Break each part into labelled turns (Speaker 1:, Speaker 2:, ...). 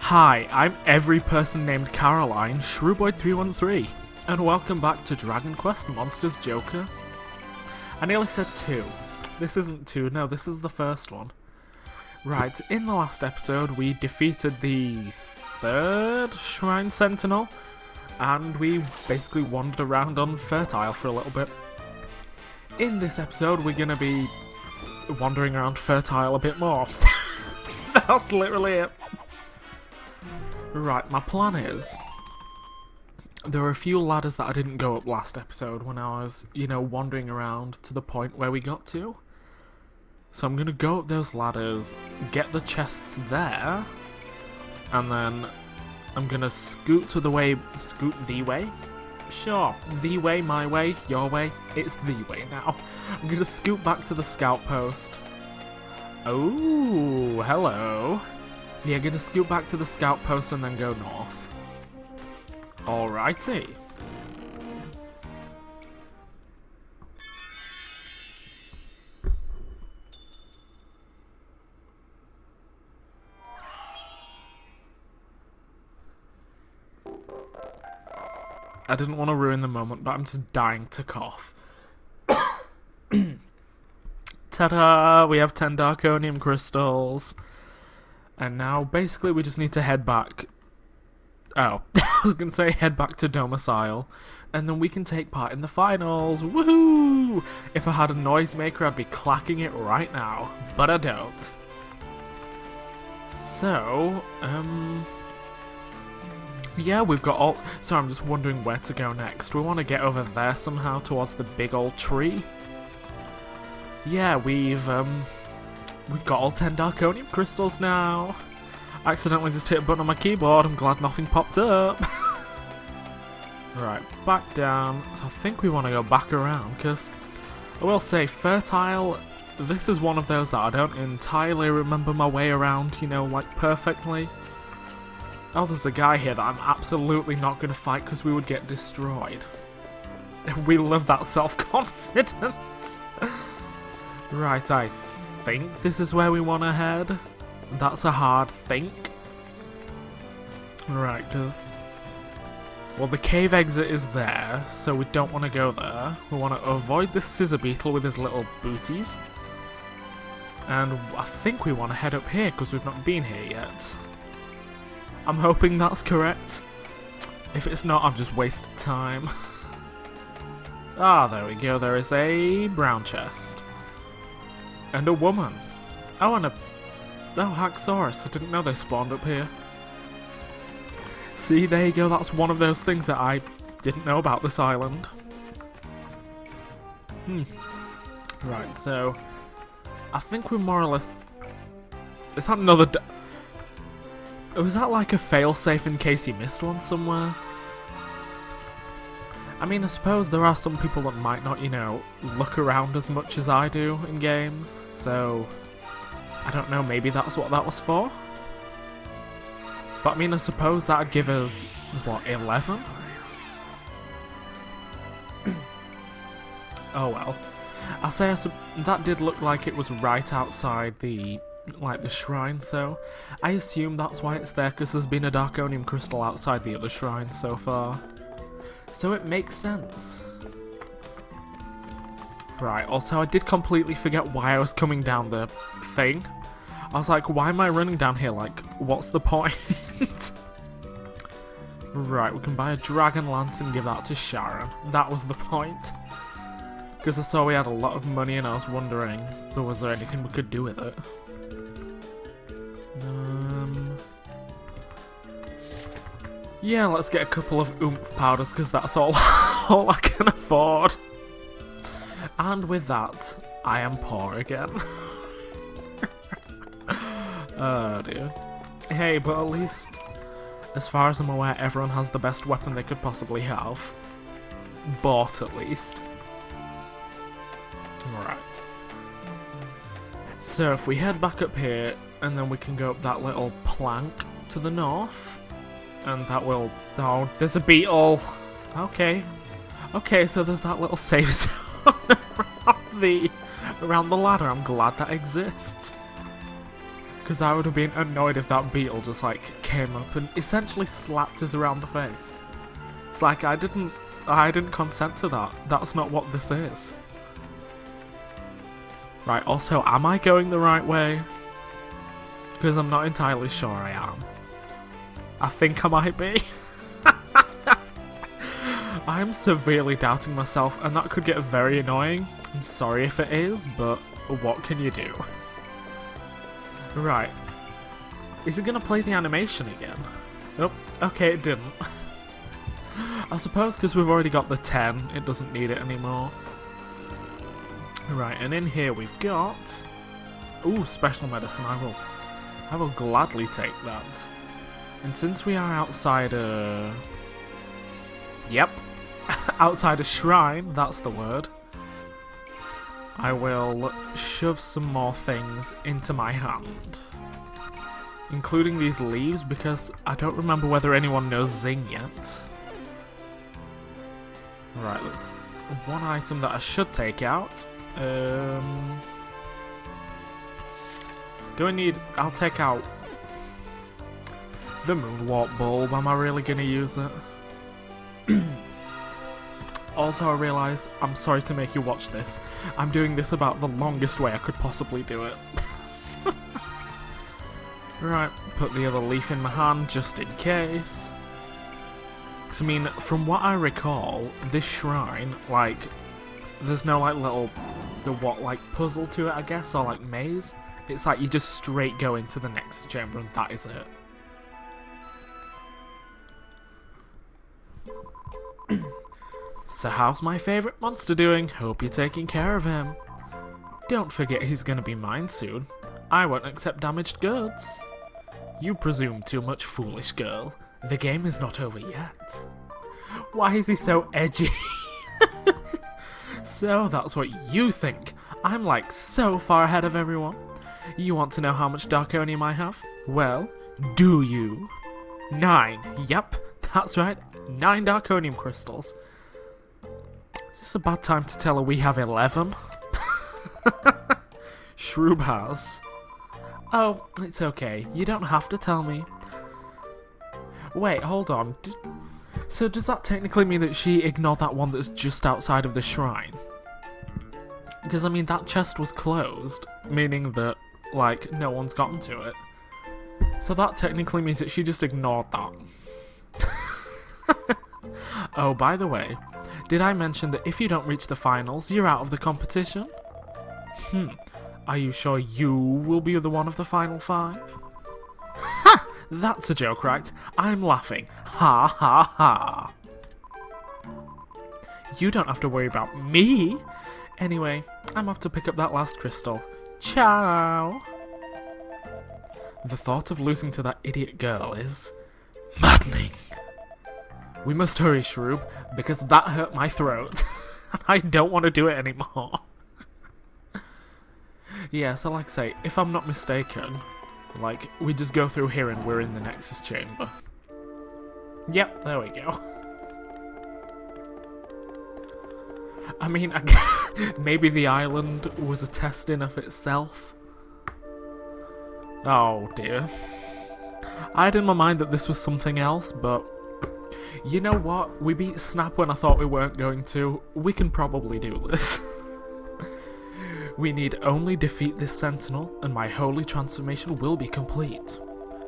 Speaker 1: Hi, I'm every person named Caroline, Shrewboy313, and welcome back to Dragon Quest Monsters Joker. I nearly said 2. This isn't 2, no, this is the first one. Right, in the last episode we defeated the 3rd Shrine Sentinel, and we basically wandered around on Fertile for a little bit. In this episode we're gonna be wandering around Fertile a bit more. That's literally it. Right, my plan is, there are a few ladders that I didn't go up last episode when I was, wandering around to the point where we got to. So I'm going to go up those ladders, get the chests there, and then I'm going to scoot the way? Sure, the way, my way, your way, it's the way now. I'm going to scoot back to the scout post. Oh, hello. Yeah, gonna scoot back to the scout post and then go north. Alrighty. I didn't want to ruin the moment, but I'm just dying to cough. Ta-da! We have 10 Darkonium Crystals. And now, basically, we just need to head back. Oh, I was going to say head back to Domicile. And then we can take part in the finals. Woohoo! If I had a noisemaker, I'd be clacking it right now. But I don't. So, yeah, we've got all... So I'm just wondering where to go next. We want to get over there somehow towards the big old tree. Yeah, we've got all 10 Darkonium Crystals now. I accidentally just hit a button on my keyboard. I'm glad nothing popped up. Right, back down. So I think we want to go back around, because I will say, Fertile, this is one of those that I don't entirely remember my way around, perfectly. Oh, there's a guy here that I'm absolutely not going to fight because we would get destroyed. We love that self-confidence. Right, I think this is where we want to head. That's a hard think. Right, because... Well, the cave exit is there, so we don't want to go there. We want to avoid the scissor beetle with his little booties. And I think we want to head up here, because we've not been here yet. I'm hoping that's correct. If it's not, I've just wasted time. Ah, there we go. There is a brown chest. And a woman. Oh, and a... Oh, Haxorus. I didn't know they spawned up here. See, there you go. That's one of those things that I didn't know about this island. Right, so... I think we're more or less... Is that another... Was that like a failsafe in case you missed one somewhere? I mean, I suppose there are some people that might not, look around as much as I do in games, so... I don't know, maybe that's what that was for? But I mean, I suppose that'd give us, what, 11? Oh well. I'll say that did look like it was right outside the shrine, so I assume that's why it's there, because there's been a Darkonium Crystal outside the other shrine so far. So it makes sense. Right, also I did completely forget why I was coming down the thing. I was like, why am I running down here? Like, what's the point? Right, we can buy a Dragon Lance and give that to Sharon. That was the point. Because I saw we had a lot of money and I was wondering, was there anything we could do with it? Yeah, let's get a couple of oomph powders because that's all I can afford. And with that, I am poor again. Oh dear. Hey, but at least, as far as I'm aware, everyone has the best weapon they could possibly have. Bought, at least. Right. So if we head back up here, and then we can go up that little plank to the north, and that will... Oh, there's a beetle! Okay. Okay, so there's that little safe zone around the ladder. I'm glad that exists. Because I would have been annoyed if that beetle just, like, came up and essentially slapped us around the face. It's like, I didn't consent to that. That's not what this is. Right, also, am I going the right way? Because I'm not entirely sure I am. I think I might be. I am severely doubting myself, and that could get very annoying. I'm sorry if it is, but what can you do? Right. Is it going to play the animation again? Oh, okay, it didn't. I suppose because we've already got the 10, it doesn't need it anymore. Right, and in here we've got... Ooh, special medicine, I will gladly take that. And since we are outside a... Yep. Outside a shrine, that's the word. I will shove some more things into my hand. Including these leaves, because I don't remember whether anyone knows Zing yet. Right, that's one item that I should take out. Do I need... I'll take out the Moonwalk Bulb. Am I really going to use it? Also, I realise, I'm sorry to make you watch this. I'm doing this about the longest way I could possibly do it. Right, put the other leaf in my hand just in case. Because, I mean, from what I recall, this shrine, like, there's no, like, little, puzzle to it, I guess, or, like, maze. It's like you just straight go into the Nexus Chamber and that is it. So how's my favourite monster doing? Hope you're taking care of him. Don't forget he's gonna be mine soon. I won't accept damaged goods. You presume too much, foolish girl. The game is not over yet. Why is he so edgy? So that's what you think. I'm like so far ahead of everyone. You want to know how much Darkonium I have? Well, do you? 9. Yep, that's right. 9 Darkonium crystals. Is this a bad time to tell her we have 11? Shroob has. Oh, it's okay. You don't have to tell me. Wait, hold on. So does that technically mean that she ignored that one that's just outside of the shrine? Because, I mean, that chest was closed, meaning that, like, no one's gotten to it. So that technically means that she just ignored that. Oh, by the way, did I mention that if you don't reach the finals, you're out of the competition? Are you sure you will be the one of the final 5? Ha! That's a joke, right? I'm laughing. Ha ha ha. You don't have to worry about me. Anyway, I'm off to pick up that last crystal. Ciao! The thought of losing to that idiot girl is maddening. We must hurry, Shroob, because that hurt my throat. I don't want to do it anymore. Yeah, so like I say, if I'm not mistaken, like, we just go through here and we're in the Nexus Chamber. Yep, there we go. I mean, maybe the island was a test in of itself. Oh dear. I had in my mind that this was something else, but you know what? We beat Snap when I thought we weren't going to. We can probably do this. We need only defeat this Sentinel, and my holy transformation will be complete.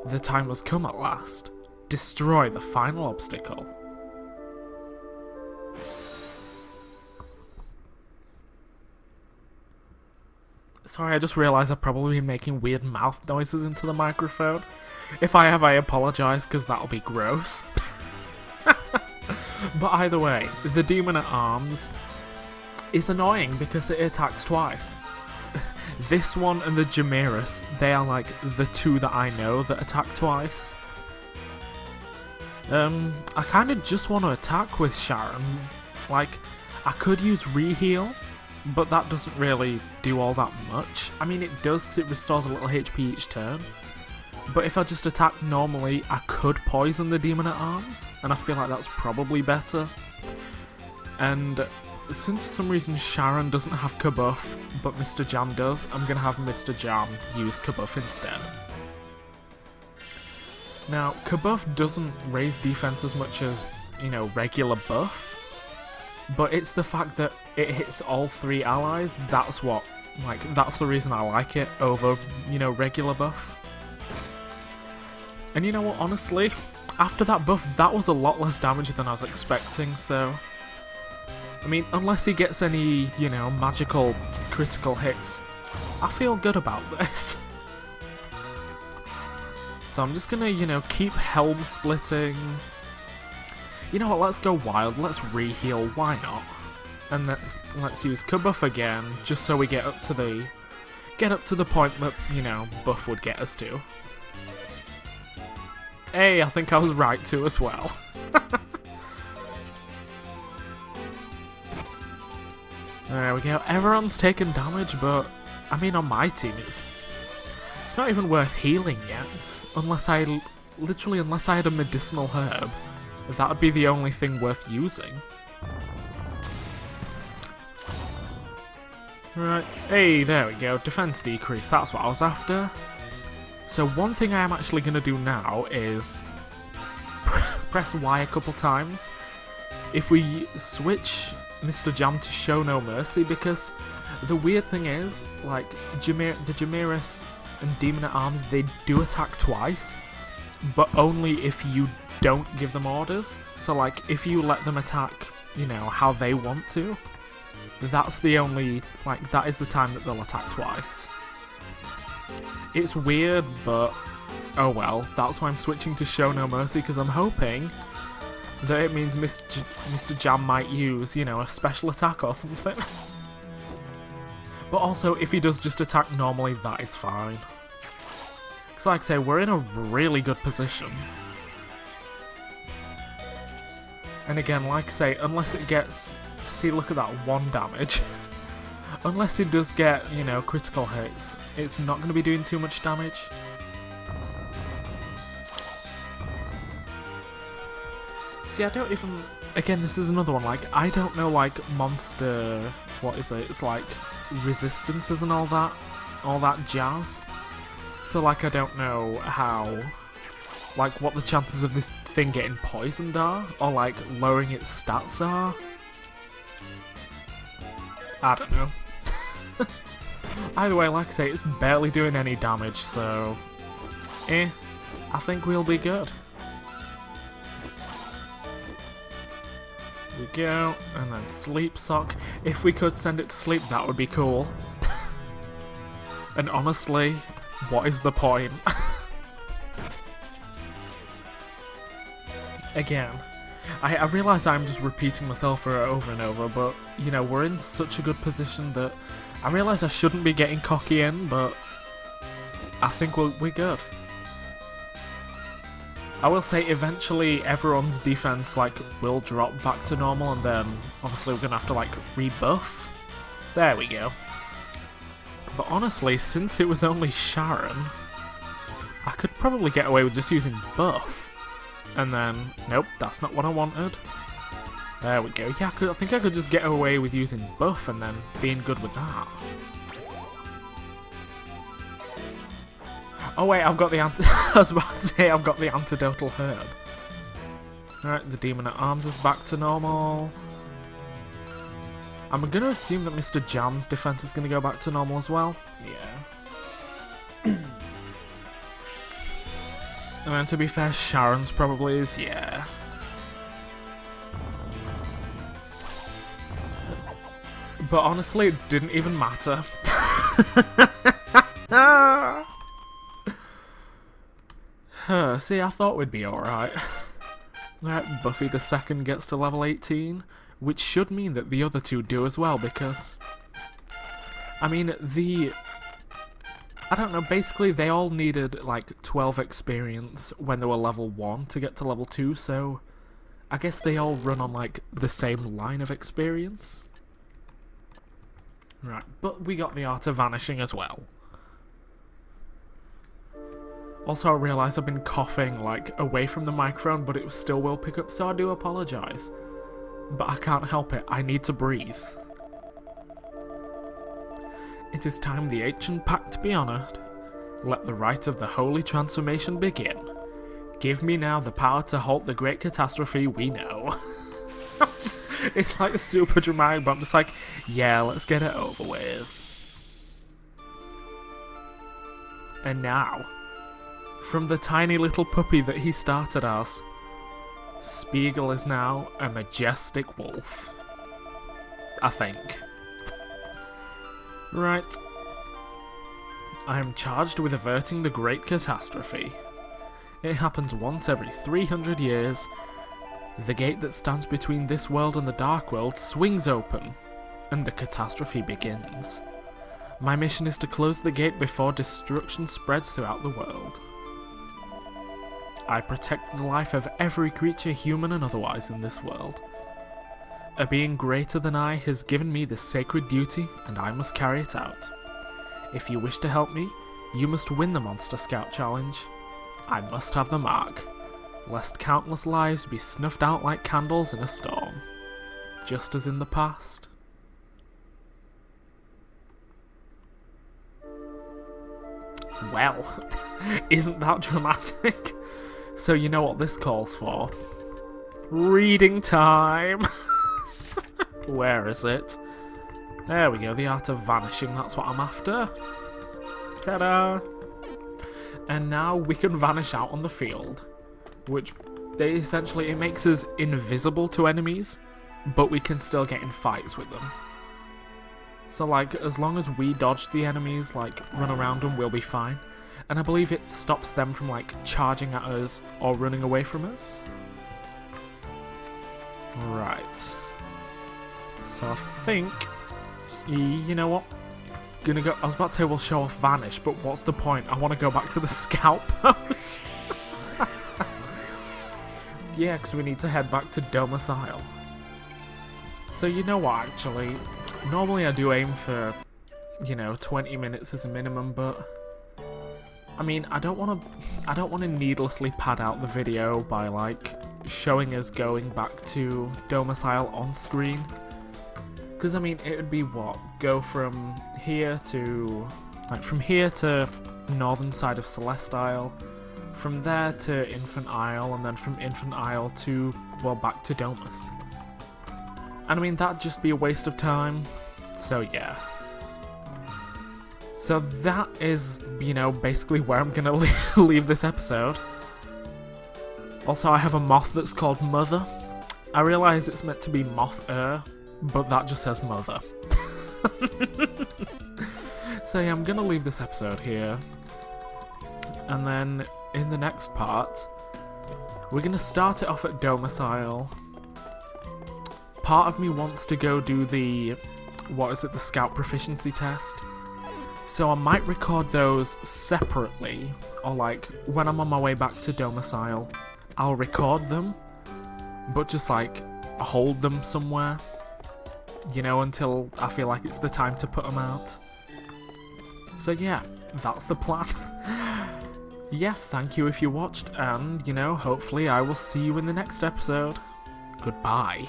Speaker 1: The time has come at last. Destroy the final obstacle. Sorry, I just realised I've probably been making weird mouth noises into the microphone. If I have, I apologise, because that'll be gross. But either way, the Demon at Arms is annoying because it attacks twice. This one and the Jameris, they are like the two that I know that attack twice. I kind of just want to attack with Sharon. Like, I could use Reheal, but that doesn't really do all that much. I mean, it does, 'cause it restores a little HP each turn. But if I just attack normally, I could poison the Demon at Arms, and I feel like that's probably better. And since for some reason Sharon doesn't have Kabuff, but Mr. Jam does, I'm going to have Mr. Jam use Kabuff instead. Now, Kabuff doesn't raise defense as much as, you know, regular buff, but it's the fact that it hits all 3 allies, that's what, like, that's the reason I like it over, you know, regular buff. And you know what, honestly, after that buff, that was a lot less damage than I was expecting, so... I mean, unless he gets any, you know, magical critical hits, I feel good about this. So I'm just gonna, you know, keep helm splitting. You know what, let's go wild, let's re-heal, why not? And let's use Kabuff again, just so we get up to the point that, you know, buff would get us to. Hey, I think I was right too as well. There we go, everyone's taken damage, but, I mean, on my team, it's not even worth healing yet, unless I had a medicinal herb. That would be the only thing worth using. Right, hey, there we go, defense decrease, that's what I was after. So one thing I am actually going to do now is press Y a couple times. If we switch Mr. Jam to Show No Mercy, because the weird thing is, like, the Jamiris and Demon at Arms, they do attack twice, but only if you don't give them orders. So, like, if you let them attack, you know, how they want to, that's the only, like, that is the time that they'll attack twice. It's weird, but oh well, that's why I'm switching to Show No Mercy, because I'm hoping that it means Mr. Jam might use, you know, a special attack or something. But also, if he does just attack normally, that is fine. Because like I say, we're in a really good position. And again, like I say, unless it gets... See, look at that, 1 damage. Unless it does get, you know, critical hits, it's not going to be doing too much damage. See, I don't even... Again, this is another one, like, I don't know, like, monster... What is it? It's like resistances and all that jazz. So, like, I don't know how... Like, what the chances of this thing getting poisoned are, or, like, lowering its stats are. I don't know. Either way, like I say, it's barely doing any damage, so... I think we'll be good. We go, and then Sleep Sock. If we could send it to sleep, that would be cool. And honestly, what is the point? Again, I realise I'm just repeating myself over and over, but, you know, we're in such a good position that I realise I shouldn't be getting cocky in, but I think we're good. I will say eventually everyone's defense, like, will drop back to normal, and then obviously we're gonna have to, like, rebuff. There we go. But honestly, since it was only Sharon, I could probably get away with just using buff. And then, nope, that's not what I wanted. There we go. Yeah, I think I could just get away with using buff and then being good with that. Oh wait, I've got the I was about to say I've got the antidotal herb. Alright, the Demon at Arms is back to normal. I'm gonna assume that Mr. Jam's defense is gonna go back to normal as well. Yeah. And then to be fair, Sharon's probably is, yeah. But honestly, it didn't even matter. See, I thought we'd be alright. Alright, Buffy the second gets to level 18, which should mean that the other two do as well, because... I mean, I don't know, basically they all needed like 12 experience when they were level 1 to get to level 2, so I guess they all run on like the same line of experience. Right, but we got the Art of Vanishing as well. Also, I realise I've been coughing like away from the microphone, but it still will pick up, so I do apologise. But I can't help it, I need to breathe. It is time the ancient pact be honoured. Let the rite of the holy transformation begin. Give me now the power to halt the great catastrophe we know. It's like super dramatic, but I'm just like, yeah, let's get it over with. And now, from the tiny little puppy that he started as, Spiegel is now a majestic wolf. I think. Right. I am charged with averting the great catastrophe. It happens once every 300 years. The gate that stands between this world and the Dark World swings open, and the catastrophe begins. My mission is to close the gate before destruction spreads throughout the world. I protect the life of every creature, human and otherwise, in this world. A being greater than I has given me this sacred duty, and I must carry it out. If you wish to help me, you must win the Monster Scout Challenge. I must have the mark, lest countless lives be snuffed out like candles in a storm, just as in the past. Well, isn't that dramatic? So you know what this calls for? Reading time! Where is it? There we go, the art of vanishing, that's what I'm after. Ta-da! And now we can vanish out on the field, which it makes us invisible to enemies, but we can still get in fights with them. So like, as long as we dodge the enemies, like run around them, we'll be fine. And I believe it stops them from like charging at us or running away from us. Right. So I think, you know what? Gonna go. I was about to say we'll show off Vanish, but what's the point? I want to go back to the scout post. Yeah, because we need to head back to Domicile. So you know what? Actually, normally I do aim for, 20 minutes as a minimum, but I mean, I don't want to needlessly pad out the video by like showing us going back to Domicile on screen. Because, I mean, it would be what? Go from here to northern side of Celestile, from there to Infant Isle, and then from Infant Isle to, well, back to Domus. And, I mean, that'd just be a waste of time, so yeah. So that is, basically where I'm gonna leave this episode. Also, I have a moth that's called Mother. I realise it's meant to be Moth-er, but that just says Mother. So yeah, I'm gonna leave this episode here. And then, in the next part, we're gonna start it off at Domicile. Part of me wants to go do the Scout Proficiency test. So I might record those separately, or like, when I'm on my way back to Domicile, I'll record them, but just like, hold them somewhere. Until I feel like it's the time to put them out. So yeah, that's the plan. Yeah, thank you if you watched, and, hopefully I will see you in the next episode. Goodbye.